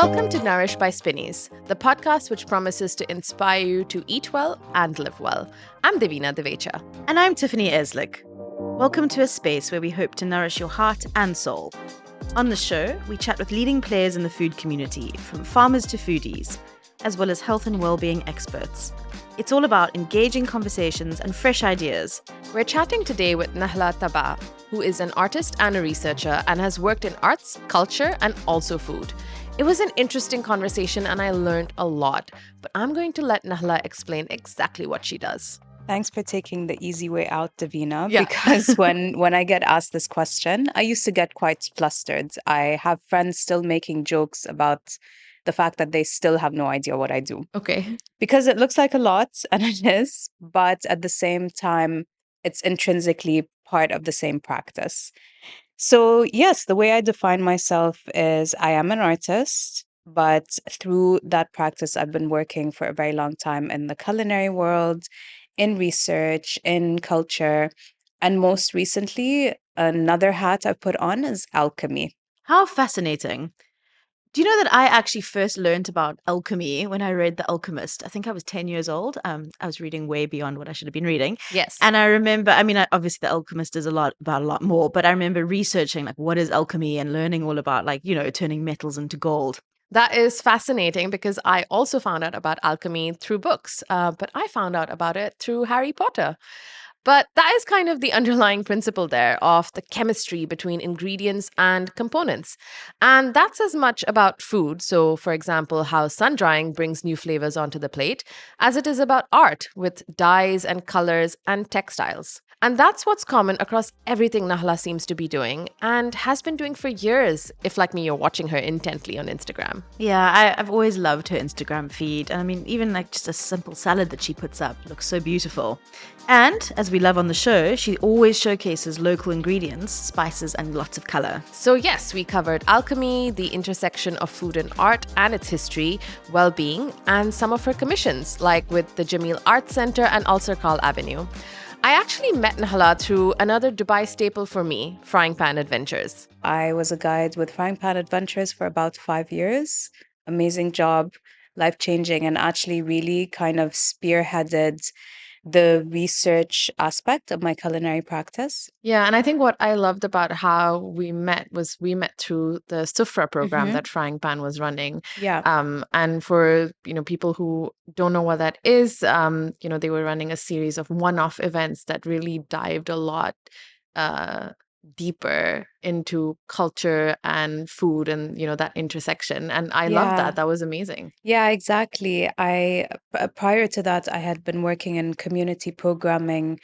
Welcome to Nourish by Spinnies, the podcast which promises to inspire you to eat well and live well. I'm Devina Divecha. And I'm Tiffany Eslick. Welcome to a space where we hope to nourish your heart and soul. On the show, we chat with leading players in the food community, from farmers to foodies, as well as health and well-being experts. It's all about engaging conversations and fresh ideas. We're chatting today with Nahla Tabaa, who is an artist and a researcher and has worked in arts, culture, and also food. It was an interesting conversation and I learned a lot, but I'm going to let Nahla explain exactly what she does. Thanks for taking the easy way out, Davina, Yeah. because when I get asked this question, I used to get quite flustered. I have friends still making jokes about the fact that they still have no idea what I do. Okay. Because it looks like a lot, and it is, but at the same time, it's intrinsically part of the same practice. So, yes, the way I define myself is I am an artist, but through that practice, I've been working for a very long time in the culinary world, in research, in culture, and most recently, another hat I've put on is alchemy. How fascinating. Do you know that I actually first learned about alchemy when I read The Alchemist? I think I was 10 years old. I was reading way beyond what I should have been reading. Yes. And I remember, obviously The Alchemist is a lot more, but I remember researching like what is alchemy and learning all about turning metals into gold. That is fascinating because I also found out about alchemy through books, but I found out about it through Harry Potter. But that is kind of the underlying principle there of the chemistry between ingredients and components. And that's as much about food, so for example, how sun drying brings new flavors onto the plate, as it is about art with dyes and colors and textiles. And that's what's common across everything Nahla seems to be doing and has been doing for years, if like me, you're watching her intently on Instagram. Yeah, I've always loved her Instagram feed. And I mean, even like just a simple salad that she puts up looks so beautiful. And as we love on the show, she always showcases local ingredients, spices, and lots of color. So yes, we covered alchemy, the intersection of food and art and its history, well-being, and some of her commissions, like with the Jameel Arts Center and Ulcer Carl Avenue. I actually met Nahla through another Dubai staple for me, Frying Pan Adventures. I was a guide with Frying Pan Adventures for about 5 years. Amazing job, life-changing, and actually really kind of spearheaded the research aspect of my culinary practice. Yeah, and I think what I loved about how we met was we met through the Sufra program that Frying Pan was running. Yeah. And for people who don't know what that is, they were running a series of one-off events that really dived a lot deeper into culture and food and that intersection. And I loved Yeah. that. That was amazing. Yeah, exactly. Prior to that, I had been working in community programming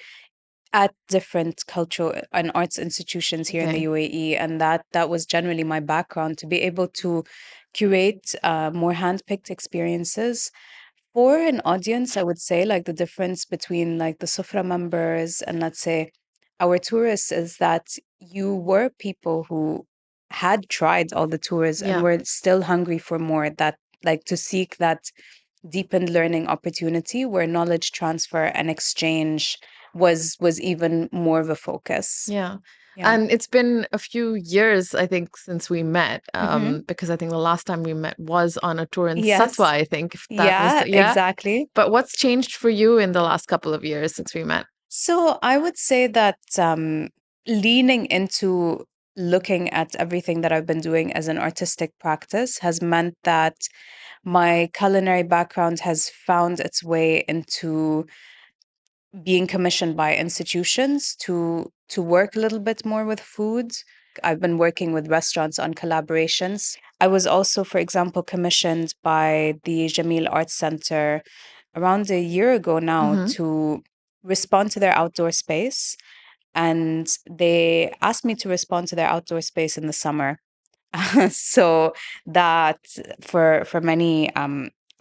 at different cultural and arts institutions here in the UAE, and that was generally my background, to be able to curate more handpicked experiences for an audience. I would say like the difference between like the Sufra members and let's say our tourists is that you were people who had tried all the tours Yeah. and were still hungry for more, that like to seek that deepened learning opportunity where knowledge transfer and exchange was even more of a focus. Yeah. Yeah. And it's been a few years, I think, since we met, Mhm. because I think the last time we met was on a tour in Yes. Satwa, I think. If that Yeah, was yeah. exactly. But what's changed for you in the last couple of years since we met? So I would say that leaning into looking at everything that I've been doing as an artistic practice has meant that my culinary background has found its way into being commissioned by institutions to work a little bit more with food. I've been working with restaurants on collaborations. I was also, for example, commissioned by the Jameel Arts Center around a year ago now to respond to their outdoor space. And they asked me to respond to their outdoor space in the summer. So that for many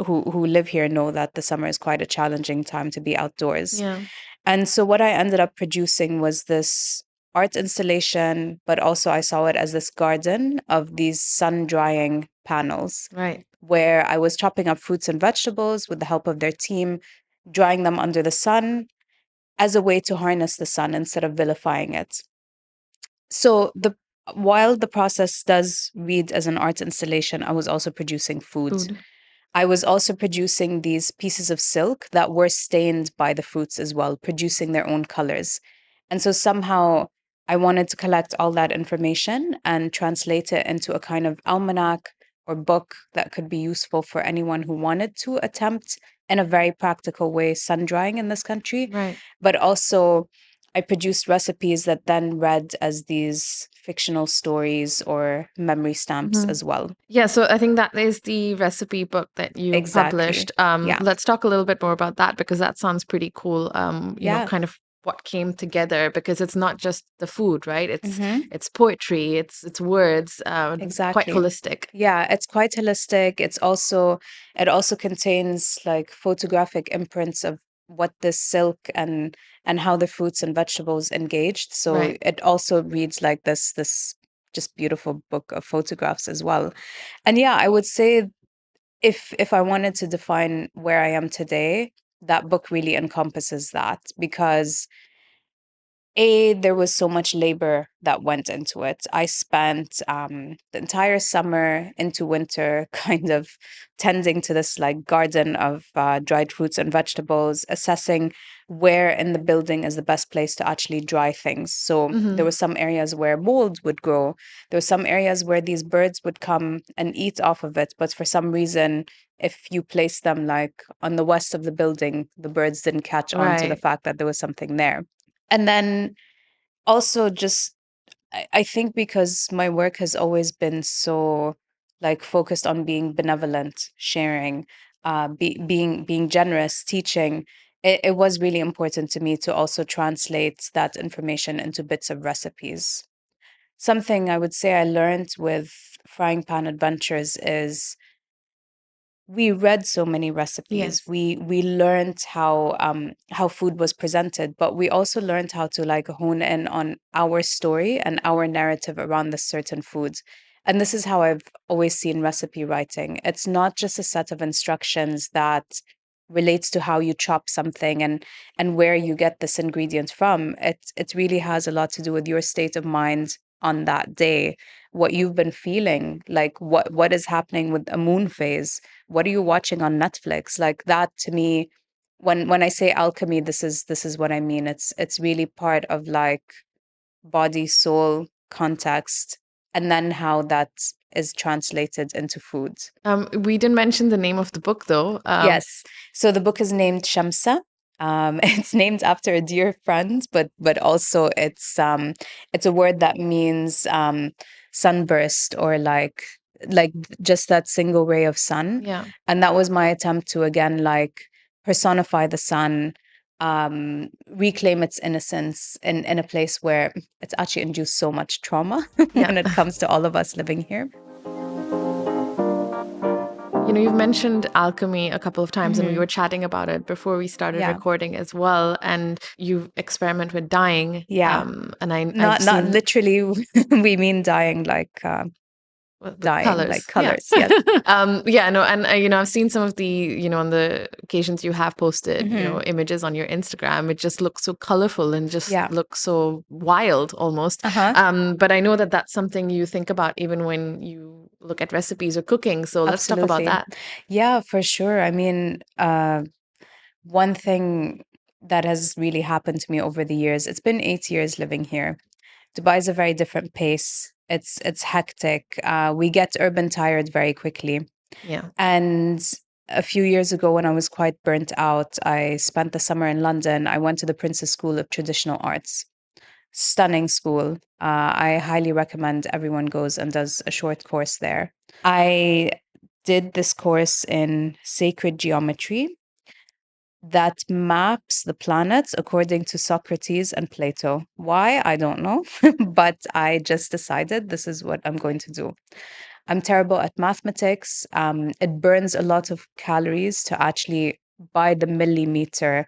who live here know that the summer is quite a challenging time to be outdoors. Yeah. And so what I ended up producing was this art installation, but also I saw it as this garden of these sun drying panels Right. where I was chopping up fruits and vegetables with the help of their team, drying them under the sun as a way to harness the sun instead of vilifying it. So the while the process does read as an art installation, I was also producing food. Food. I was also producing these pieces of silk that were stained by the fruits as well, producing their own colors. And so somehow I wanted to collect all that information and translate it into a kind of almanac or book that could be useful for anyone who wanted to attempt, in a very practical way, sun drying in this country. Right. But also, I produced recipes that then read as these fictional stories or memory stamps Mhm. as well. Yeah, so I think that is the recipe book that you Exactly. published. Yeah. Let's talk a little bit more about that because that sounds pretty cool. Yeah. Kind of what came together because it's not just the food, right? It's Hmm. it's poetry, it's words, quite Exactly. holistic. Yeah, it's quite holistic. It also contains like photographic imprints of what this silk and how the fruits and vegetables engaged. So Right. it also reads like this just beautiful book of photographs as well. And yeah, I would say if I wanted to define where I am today, that book really encompasses that because there was so much labor that went into it. I spent the entire summer into winter kind of tending to this like garden of dried fruits and vegetables, assessing where in the building is the best place to actually dry things. So there Hmm. were some areas where mold would grow. There were some areas where these birds would come and eat off of it. But for some reason, if you place them like on the west of the building, the birds didn't catch on to the Right. fact that there was something there. And then also just I think because my work has always been so like focused on being benevolent, sharing, being generous, teaching, it was really important to me to also translate that information into bits of recipes. Something I would say I learned with Frying Pan Adventures is we read so many recipes. Yes. We learned how food was presented, but we also learned how to like hone in on our story and our narrative around this certain food. And this is how I've always seen recipe writing. It's not just a set of instructions that relates to how you chop something and where you get this ingredient from. It really has a lot to do with your state of mind on that day, what you've been feeling, like what is happening with a moon phase, what are you watching on Netflix? Like that to me, when I say alchemy, this is what I mean. It's really part of like body, soul, context, and then how that is translated into food. We didn't mention the name of the book though. Yes. So the book is named Shamsa. It's named after a dear friend, but also it's a word that means sunburst or like just that single ray of sun. Yeah. And that was my attempt to again like personify the sun, reclaim its innocence in a place where it's actually induced so much trauma Yeah. when it comes to all of us living here. You've mentioned alchemy a couple of times, and we Hmm. were chatting about it before we started Yeah. recording as well. And you experiment with dyeing, Yeah. and I've Not seen literally, we mean dying with dying like colors. Yeah. colors. Yes. Yeah, no, and I've seen some of the, on the occasions you have posted, Hmm. images on your Instagram. It just looks so colorful and just Yeah. looks so wild almost. Uh-huh. But I know that that's something you think about even when you look at recipes or cooking. So let's talk about Absolutely. that. Yeah, for sure. I mean, one thing that has really happened to me over the years, it's been 8 years living here. Dubai is a very different pace. It's hectic. We get urban tired very quickly. Yeah. And a few years ago, when I was quite burnt out, I spent the summer in London. I went to the Prince's School of Traditional Arts. Stunning school. I highly recommend everyone goes and does a short course there. I did this course in sacred geometry that maps the planets according to Socrates and Plato. Why? I don't know, but I just decided this is what I'm going to do. I'm terrible at mathematics. It burns a lot of calories to actually, by the millimeter,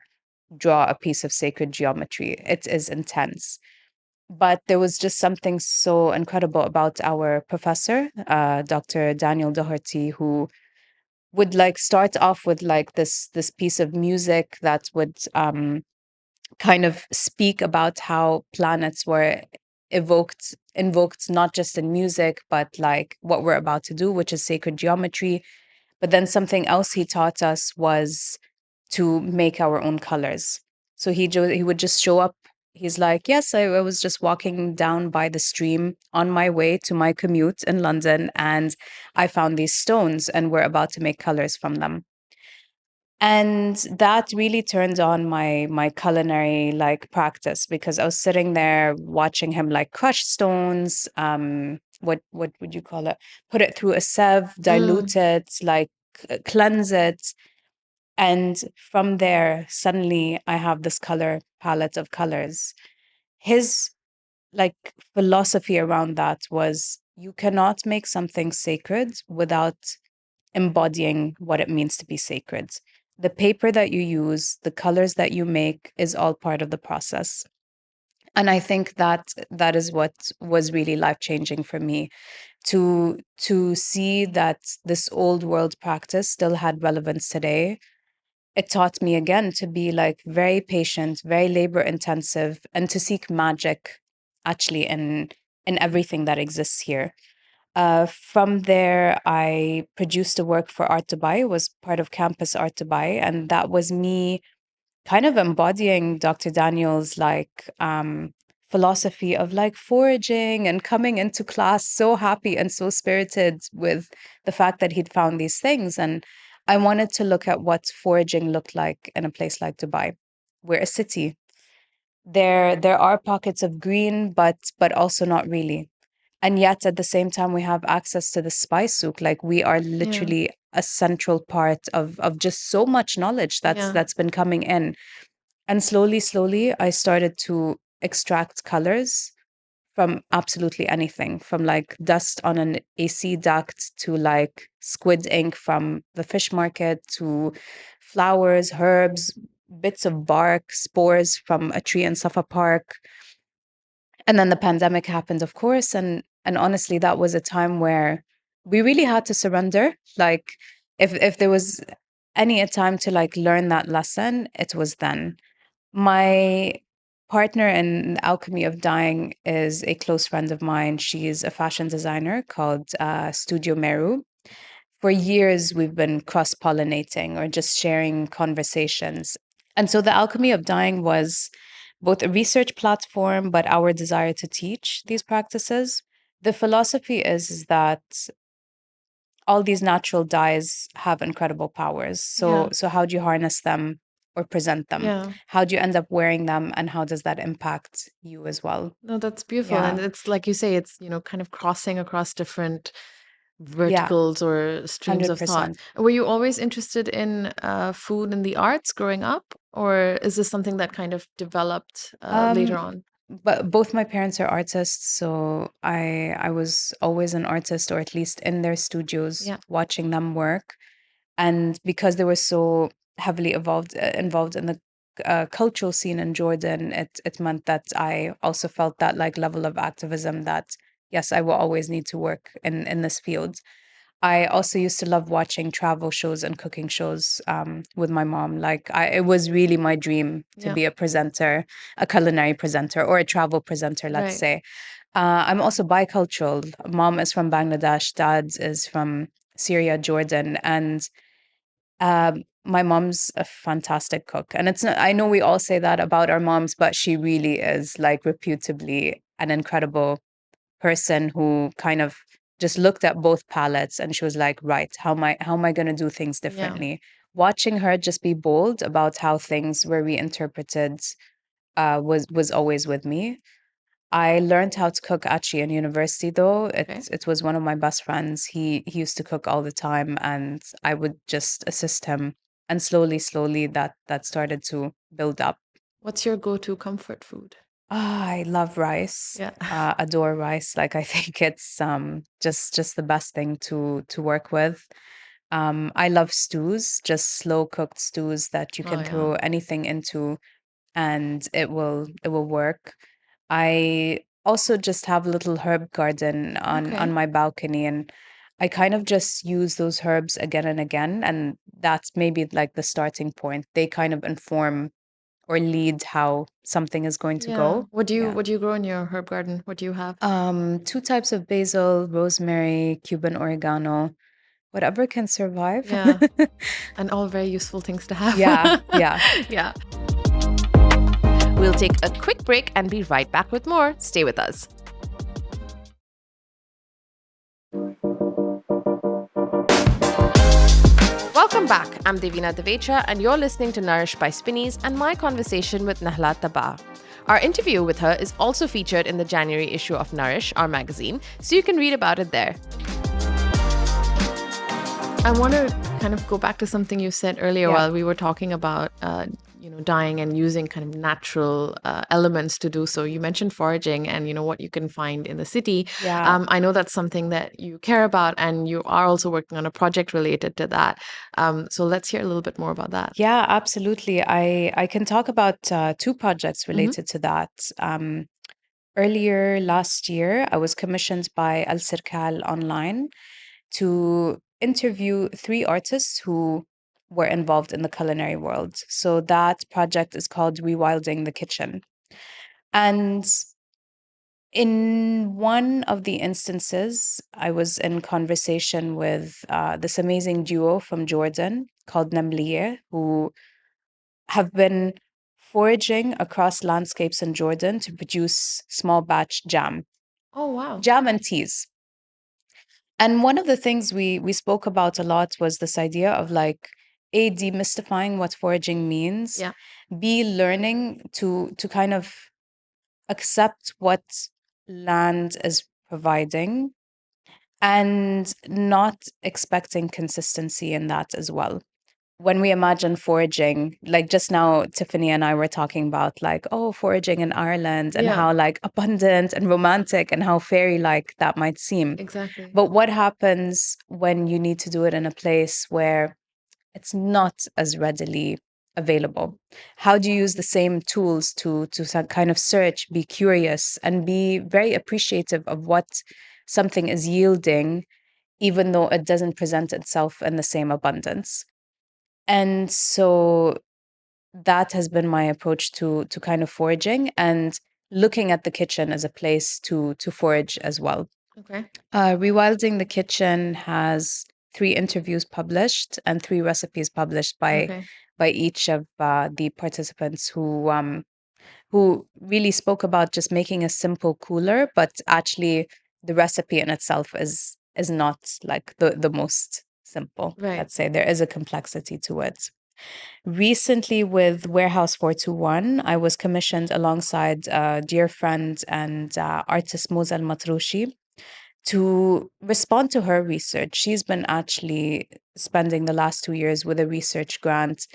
draw a piece of sacred geometry. It is intense. But there was just something so incredible about our professor, Dr. Daniel Doherty, who would like start off with like this piece of music that would kind of speak about how planets were evoked invoked not just in music, but like what we're about to do, which is sacred geometry. But then something else he taught us was to make our own colors. So he would just show up. He's like, yes, I was just walking down by the stream on my way to my commute in London, and I found these stones, and we're about to make colors from them. And that really turned on my culinary like practice, because I was sitting there watching him like crush stones, what would you call it, put it through a sieve, Mm. dilute it, like cleanse it. And from there suddenly I have this color palette of colors. His like philosophy around that was, you cannot make something sacred without embodying what it means to be sacred. The paper that you use, the colors that you make is all part of the process. And I think that that is what was really life changing for me, to see that this old world practice still had relevance today. It taught me again to be like very patient, very labor intensive, and to seek magic actually in everything that exists here. From there, I produced a work for Art Dubai, was part of Campus Art Dubai, and that was me kind of embodying Dr. Daniel's like philosophy of like foraging and coming into class so happy and so spirited with the fact that he'd found these things. And I wanted to look at what foraging looked like in a place like Dubai. We're a city. There are pockets of green, but also not really. And yet at the same time we have access to the spice souk. Like we are Yeah. literally a central part of just so much knowledge Yeah. that's been coming in. And slowly, slowly, I started to extract colors from absolutely anything, from like dust on an AC duct to like squid ink from the fish market to flowers, herbs, bits of bark, spores from a tree in Safa Park. And then the pandemic happened, of course. And honestly, that was a time where we really had to surrender. Like if there was any a time to like learn that lesson, it was then. My partner in Alchemy of Dying is a close friend of mine. She's a fashion designer called Studio Meru. For years, we've been cross pollinating or just sharing conversations. And so the Alchemy of Dying was both a research platform, but our desire to teach these practices. The philosophy is that all these natural dyes have incredible powers. So Yeah. so how do you harness them or present them? Yeah. How do you end up wearing them, and how does that impact you as well? No, that's beautiful. And Yeah. it's like you say, it's, kind of crossing across different Yeah, verticals or streams of thought. 100%. Were you always interested in food and the arts growing up, or is this something that kind of developed later Um, on? but both my parents are artists, so I was always an artist, or at least in their studios Yeah. watching them work. And because they were so heavily involved in the cultural scene in Jordan, it meant that I also felt that like level of activism that yes, I will always need to work in this field. I also used to love watching travel shows and cooking shows with my mom. Like it was really my dream to Yeah. be a presenter, a culinary presenter, or a travel presenter, let's Right. say. I'm also bicultural. Mom is from Bangladesh, dad is from Syria, Jordan, and my mom's a fantastic cook. And it's not, I know we all say that about our moms, but she really is like reputably an incredible person who kind of just looked at both palettes and she was like, right, how am I going to do things Yeah. differently? Watching her just be bold about how things were reinterpreted was always with me. I learned how to cook actually in university though. It Okay. it was one of my best friends. He used to cook all the time and I would just assist him. And slowly, slowly that started to build up. What's your go-to comfort food? I love rice. Yeah. Adore rice. Like I think it's just the best thing to work with. I love stews, just slow cooked stews that you Oh, can yeah. throw anything into and it will work. I also just have a little herb garden on Okay. my balcony, and I kind of just use those herbs again and again, and that's maybe like the starting point. They kind of inform or lead how something is going to Yeah. go. Yeah. What do you grow in your herb garden? What do you have? Two types of basil, rosemary, Cuban oregano, whatever can survive. Yeah. And all very useful things to have. Yeah, yeah. Yeah. We'll take a quick break and be right back with more. Stay with us. Welcome back. I'm Devina Divecha, and you're listening to Nourish by Spinneys and my conversation with Nahla Tabaa. Our interview with her is also featured in the January issue of Nourish, our magazine, so you can read about it there. I want to kind of go back to something you said earlier while we were talking about, dyeing and using kind of natural elements to do so. You mentioned foraging and, what you can find in the city. Yeah. I know that's something that you care about, and you are also working on a project related to that. So let's hear a little bit more about that. Yeah, absolutely. I can talk about two projects related to that. Earlier last year, I was commissioned by Al Sirkal Online to interview three artists who were involved in the culinary world. So that project is called Rewilding the Kitchen. And in one of the instances, I was in conversation with this amazing duo from Jordan called Namliye, who have been foraging across landscapes in Jordan to produce small batch jam, Oh, wow. jam and teas. And one of the things we spoke about a lot was this idea of like A, demystifying what foraging means, Yeah. B, learning to kind of accept what land is providing and not expecting consistency in that as well. When we imagine foraging, like just now, Tiffany and I were talking about like, oh, foraging in Ireland and how like abundant and romantic and how fairy-like that might seem. Exactly. But what happens when you need to do it in a place where it's not as readily available? How do you use the same tools to kind of search, be curious, and be very appreciative of what something is yielding, even though it doesn't present itself in the same abundance? And so that has been my approach to kind of foraging and looking at the kitchen as a place to forage as well. Okay. Rewilding the Kitchen has 3 interviews published and 3 recipes published by each of the participants who really spoke about just making a simple cooler, but actually the recipe in itself is not like the most simple. Right. Let's say there is a complexity to it. Recently, with Warehouse 421, I was commissioned alongside a dear friend and artist Moza Al Matrushi to respond to her research. She's been actually spending the last 2 years with a research grant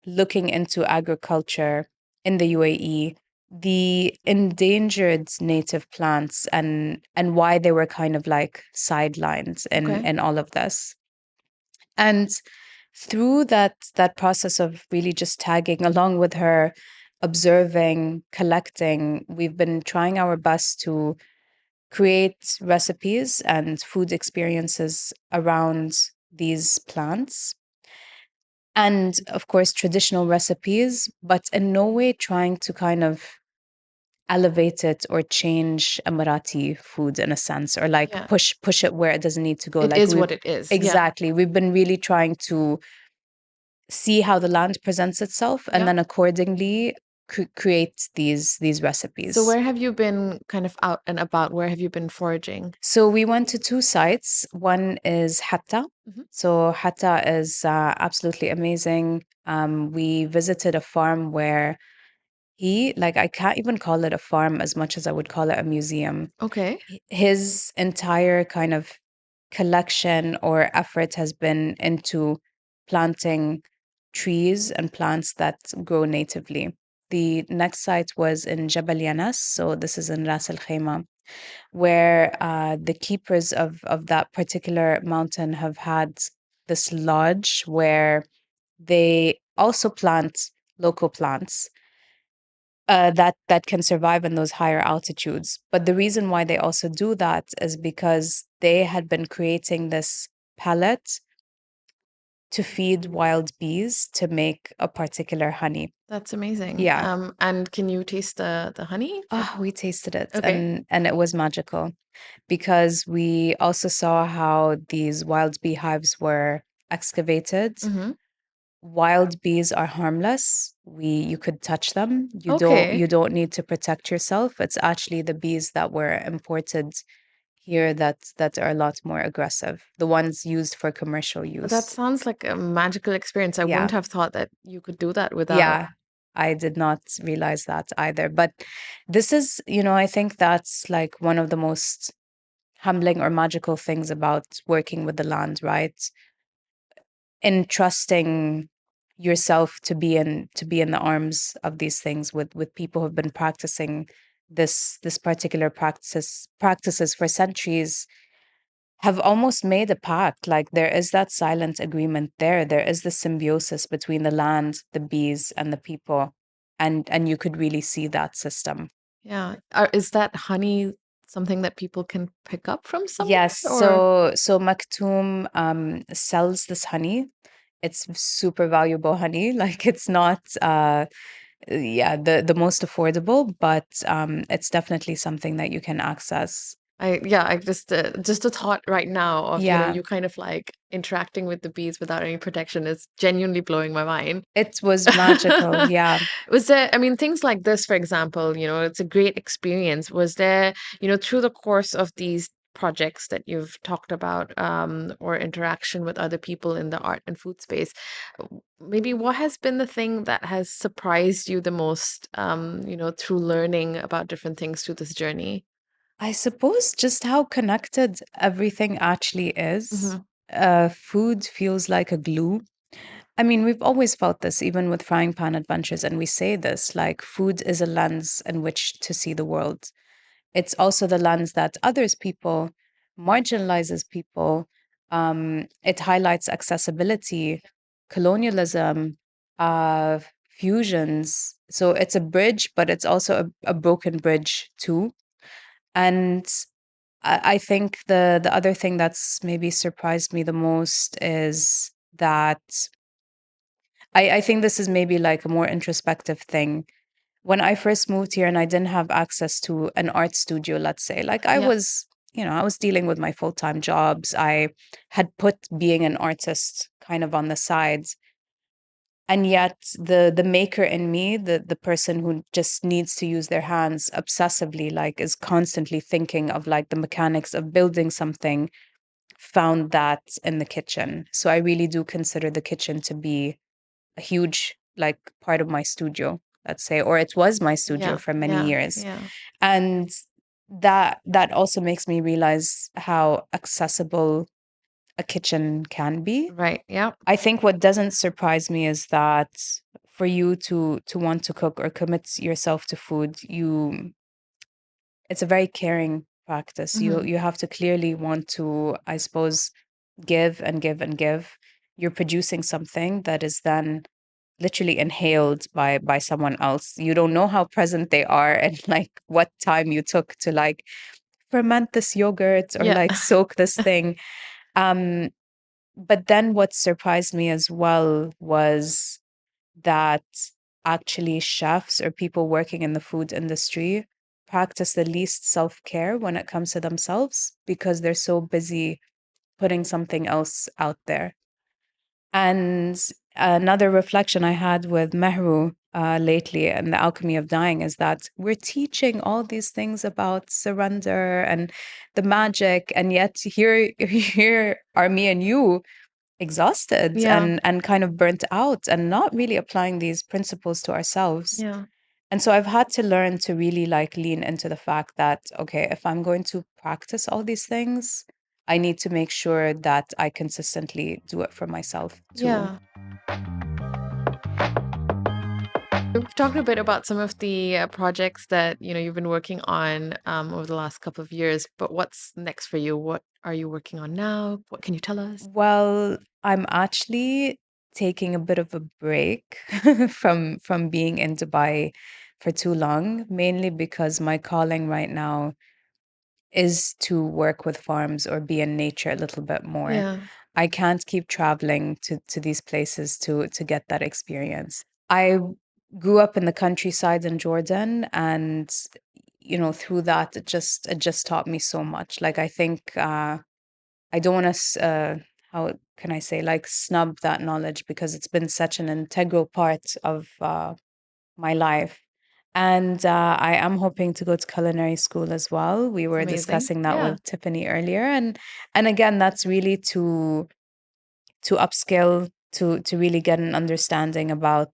looking into agriculture in the UAE, the endangered native plants and why they were kind of like sidelined in all of this. And through that process of really just tagging along with her, observing, collecting, we've been trying our best to create recipes and food experiences around these plants. And of course, traditional recipes, but in no way trying to kind of elevate it or change Emirati food in a sense, or like push it where it doesn't need to go. It like is what it is. Exactly. We've been really trying to see how the land presents itself and then accordingly create these recipes. So where have you been kind of out and about? Where have you been foraging? So we went to 2 sites. One is Hatta. So Hatta is absolutely amazing. We visited a farm where I can't even call it a farm as much as I would call it a museum. Okay. His entire kind of collection or effort has been into planting trees and plants that grow natively. The next site was in Jabal Yanas, so this is in Ras Al Khaimah, where the keepers of that particular mountain have had this lodge where they also plant local plants that can survive in those higher altitudes. But the reason why they also do that is because they had been creating this pellet to feed wild bees to make a particular honey. That's amazing. Yeah. And can you taste the honey? Oh, we tasted it Okay. and it was magical because we also saw how these wild beehives were excavated. Mm-hmm. Wild bees are harmless. You could touch them. Okay. You don't need to protect yourself. It's actually the bees that were imported here that are a lot more aggressive. The ones used for commercial That use. sounds like a magical experience. I wouldn't Yeah. have thought that you could do that without. Yeah. I did not realize that either. But this is, I think that's like one of the most humbling or magical things about working with the land, right? Entrusting yourself to be in the arms of these things with people who've been practicing this particular practices for centuries, have almost made a pact. Like there is that silent agreement there is the symbiosis between the land, the bees, and the people, and you could really see that system. Yeah. Is that honey something that people can pick up from somewhere Yes, or? so Maktoum sells this honey. It's super valuable honey. Like it's not yeah, the most affordable, but it's definitely something that you can access. I just a thought right now of, Yeah, you kind of like interacting with the bees without any protection is genuinely blowing my mind. it was magical. Yeah. Was there, I mean, things like this, for example, it's a great experience. Was there, through the course of these projects that you've talked about, or interaction with other people in the art and food space, maybe what has been the thing that has surprised you the most, through learning about different things through this journey? I suppose just how connected everything actually is. Hmm. Food feels like a glue. I mean, we've always felt this, even with frying pan adventures, and we say this like food is a lens in which to see the world. It's also the lens that others people, marginalizes people. It highlights accessibility, colonialism, uh, fusions. So it's a bridge, but it's also a broken bridge too. And I think the other thing that's maybe surprised me the most is that I think this is maybe like a more introspective thing. When I first moved here and I didn't have access to an art studio, let's say, like I Yeah. was, I was dealing with my full-time jobs. I had put being an artist kind of on the side. And yet the maker in me, the person who just needs to use their hands obsessively, like is constantly thinking of like the mechanics of building something, found that in the kitchen. So I really do consider the kitchen to be a huge like part of my studio, let's say, or it was my studio Yeah. for many Yeah. years. Yeah. And that also makes me realize how accessible a kitchen can be. Right. Yeah. I think what doesn't surprise me is that for you to want to cook or commit yourself to food, it's a very caring practice. Hmm. You have to clearly want to, I suppose, give and give and give. You're producing something that is then literally inhaled by someone else. You don't know how present they are and like what time you took to like ferment this yogurt or Yeah. like soak this thing. Um, but then what surprised me as well was that actually chefs or people working in the food industry practice the least self-care when it comes to themselves because they're so busy putting something else out there. And another reflection I had with Mehru lately and the alchemy of dying is that we're teaching all these things about surrender and the magic, and yet here are me and you exhausted Yeah. and kind of burnt out and not really applying these principles to ourselves. Yeah. And so I've had to learn to really like lean into the fact that, okay, if I'm going to practice all these things, I need to make sure that I consistently do it for myself too. Yeah. We've talked a bit about some of the projects that you've been working on over the last couple of years, but what's next for you? What are you working on now? What can you tell us? Well, I'm actually taking a bit of a break from being in Dubai for too long, mainly because my calling right now is to work with farms or be in nature a little bit more. Yeah. I can't keep traveling to these places to get that experience. I grew up in the countryside in Jordan, and through that it just taught me so much. Like, I think I don't want to how can I say, like, snub that knowledge, because it's been such an integral part of my life. And I am hoping to go to culinary school as well. We It's were amazing. discussing that Yeah. with Tiffany earlier, and again, that's really to upskill, to really get an understanding about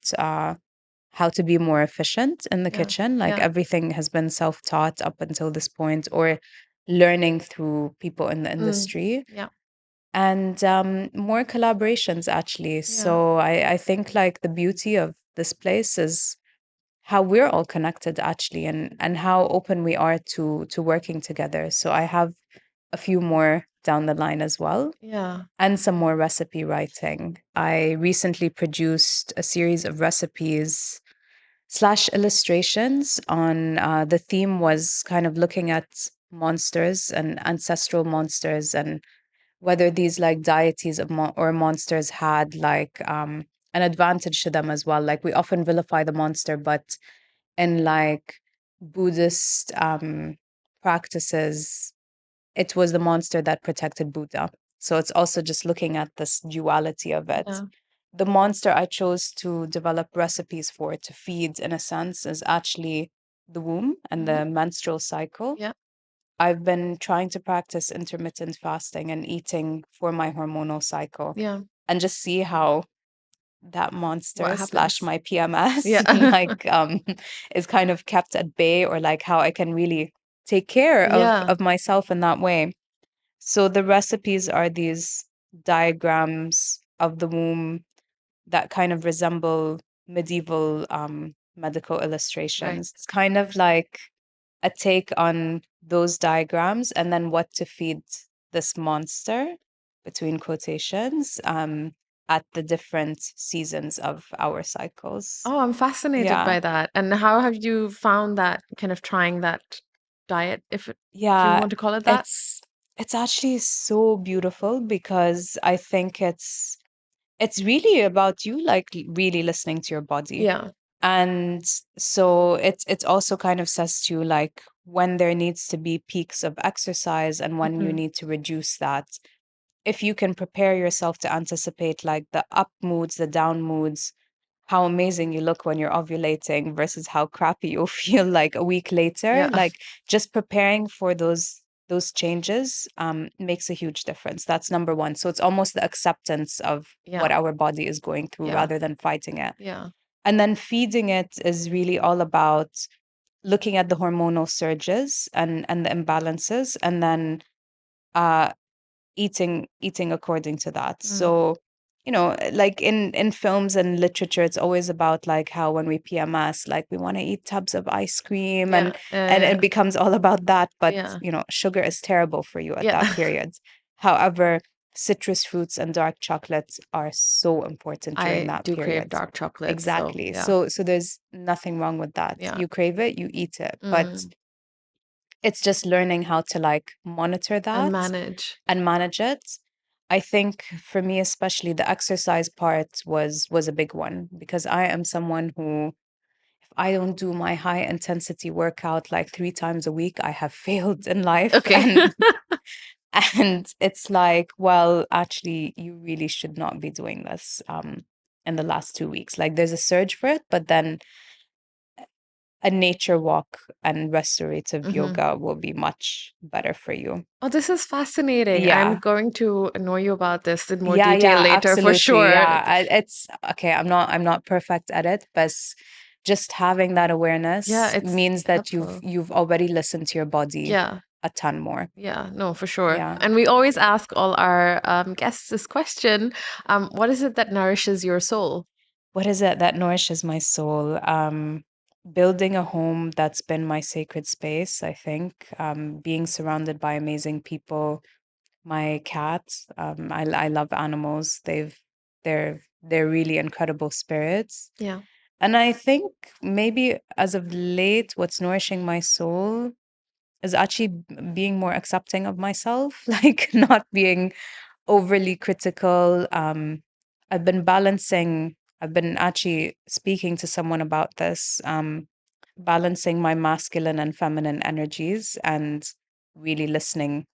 how to be more efficient in the Yeah. kitchen. Like, Yeah. everything has been self-taught up until this point, or learning through people in the Mm. industry, Yeah. and more collaborations, actually. Yeah. So I think, like, the beauty of this place is how we're all connected, actually, and how open we are to working together. So I have a few more down the line as well, Yeah. and some more recipe writing. I recently produced a series of recipes slash illustrations on the theme was kind of looking at monsters and ancestral monsters, and whether these, like, deities of or monsters had, like, an advantage to them as well. Like, we often vilify the monster, but in, like, Buddhist practices, it was the monster that protected Buddha. So it's also just looking at this duality of it. Yeah. The monster I chose to develop recipes for, to feed, in a sense, is actually the womb and Hmm. the menstrual cycle. Yeah. I've been trying to practice intermittent fasting and eating for my hormonal cycle, Yeah. and just see how that What monster slash happens? my PMS, Yeah. like, is kind of kept at bay, or like how I can really take care of Yeah. of myself in that way. So the recipes are these diagrams of the womb that kind of resemble medieval medical Right. illustrations. It's kind of like a take on those diagrams, and then what to feed this monster, between quotations, at the different seasons of our cycles. Oh, I'm fascinated Yeah. by that. And how have you found that kind of trying that diet, if you Yeah, want to call it that? it's it's actually so beautiful, because I think it's really about you, like, really listening to your body. Yeah. And so it's also kind of says to you, like, when there needs to be peaks of exercise and when you Hmm. need to reduce that. If you can prepare yourself to anticipate, like, the up moods, the down moods, how amazing you look when you're ovulating versus how crappy you'll feel like a week later. Yeah. Like, just preparing for those changes makes a huge difference. That's number one. So it's almost the acceptance of Yeah. what our body is going through, Yeah. rather than fighting it. Yeah. And then feeding it is really all about looking at the hormonal surges and the imbalances, and then uh eating according to that. Mm. So, like, in films and literature, it's always about, like, how when we PMS, like, we want to eat tubs of ice cream, Yeah. and it becomes all about that. But, Yeah. sugar is terrible for you at that Yeah. period. However, citrus fruits and dark chocolates are so important during I that do crave period. dark chocolate, so Exactly. yeah. So there's nothing wrong with that. Yeah. You crave it, you eat it. But Mm. it's just learning how to, like, monitor And that manage. and manage it. I think for me, especially, the exercise part was a big one, because I am someone who, if I don't do my high intensity workout like 3 times a week, I have failed in life. Okay. And it's like, well, actually, you really should not be doing this in the last 2 weeks. Like, there's a surge for it, but then a nature walk and restorative Hmm. yoga will be much better for you. Oh, this is fascinating. I'm Yeah. going to know you about this in more Yeah, detail yeah, later for absolutely. sure. Yeah, it's okay. I'm not perfect at it, but just having that Yeah, awareness it's means that you've helpful. you've already listened to your body Yeah. a ton more. Yeah, no, for sure. Yeah. And we always ask all our guests this question. What is it that nourishes your soul? What is it that nourishes my soul? Building a home that's been my sacred space, I think. Being surrounded by amazing people. My cat, I love animals. They're really incredible spirits. Yeah. And I think maybe as of late, what's nourishing my soul is actually being more accepting of myself, like, not being overly critical. I've been balancing, I've been actually speaking to someone about this, balancing my masculine and feminine energies and really listening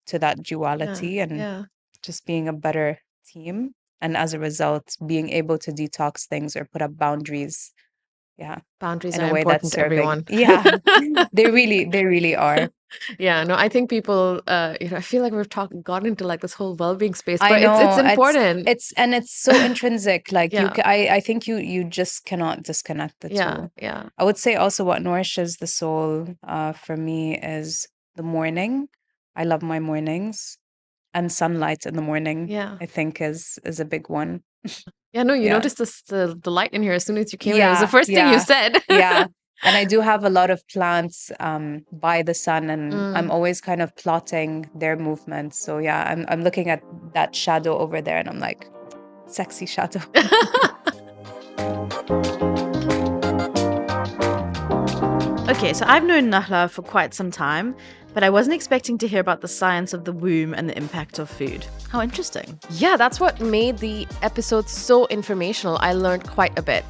to that Yeah. duality and Yeah. just being a better team. And as a result, being able to detox things or put up boundaries. Yeah. Boundaries In are a way that's important to serving. everyone. Yeah. They really are. Yeah, no, I think people, I feel like we've gotten into like this whole well-being space, I but it's know important. it's so intrinsic. Like Yeah, I think you just cannot disconnect the yeah, two. yeah, I would say also what nourishes the soul for me is the morning. I love my mornings, and sunlight in the morning, yeah. I think is a big one. Yeah, no, you Yeah. noticed the light in here as soon as you came in. It was the Yeah, first thing you yeah, said. yeah. And I do have a lot of plants by the sun, and I'm Mm. always kind of plotting their movements. So yeah, I'm looking at that shadow over there, and I'm like, sexy shadow. Okay, so I've known Nahla for quite some time, but I wasn't expecting to hear about the science of the womb and the impact of food. How interesting. Yeah, that's what made the episode so informational. I learned quite a bit.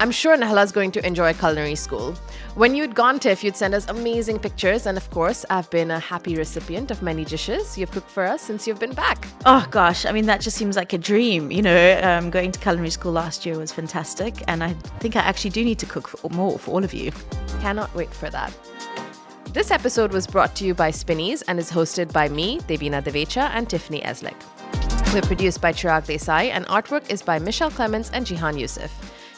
I'm sure Nahla's going to enjoy culinary school. When you'd gone, Tiff, you'd send us amazing pictures, and of course, I've been a happy recipient of many dishes you've cooked for us since you've been back. Oh gosh, I mean, that just seems like a dream. Going to culinary school last year was fantastic, and I think I actually do need to cook more for all of you. Cannot wait for that. This episode was brought to you by Spinneys and is hosted by me, Devina Divecha, and Tiffany Eslick. We're produced by Chirag Desai, and artwork is by Michelle Clements and Jihan Yusuf.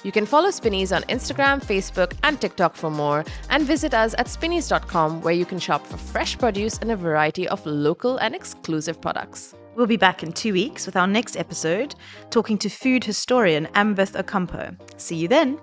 You can follow Spinneys on Instagram, Facebook, and TikTok for more, and visit us at spinneys.com, where you can shop for fresh produce and a variety of local and exclusive products. We'll be back in 2 weeks with our next episode, talking to food historian Ambith Ocampo. See you then.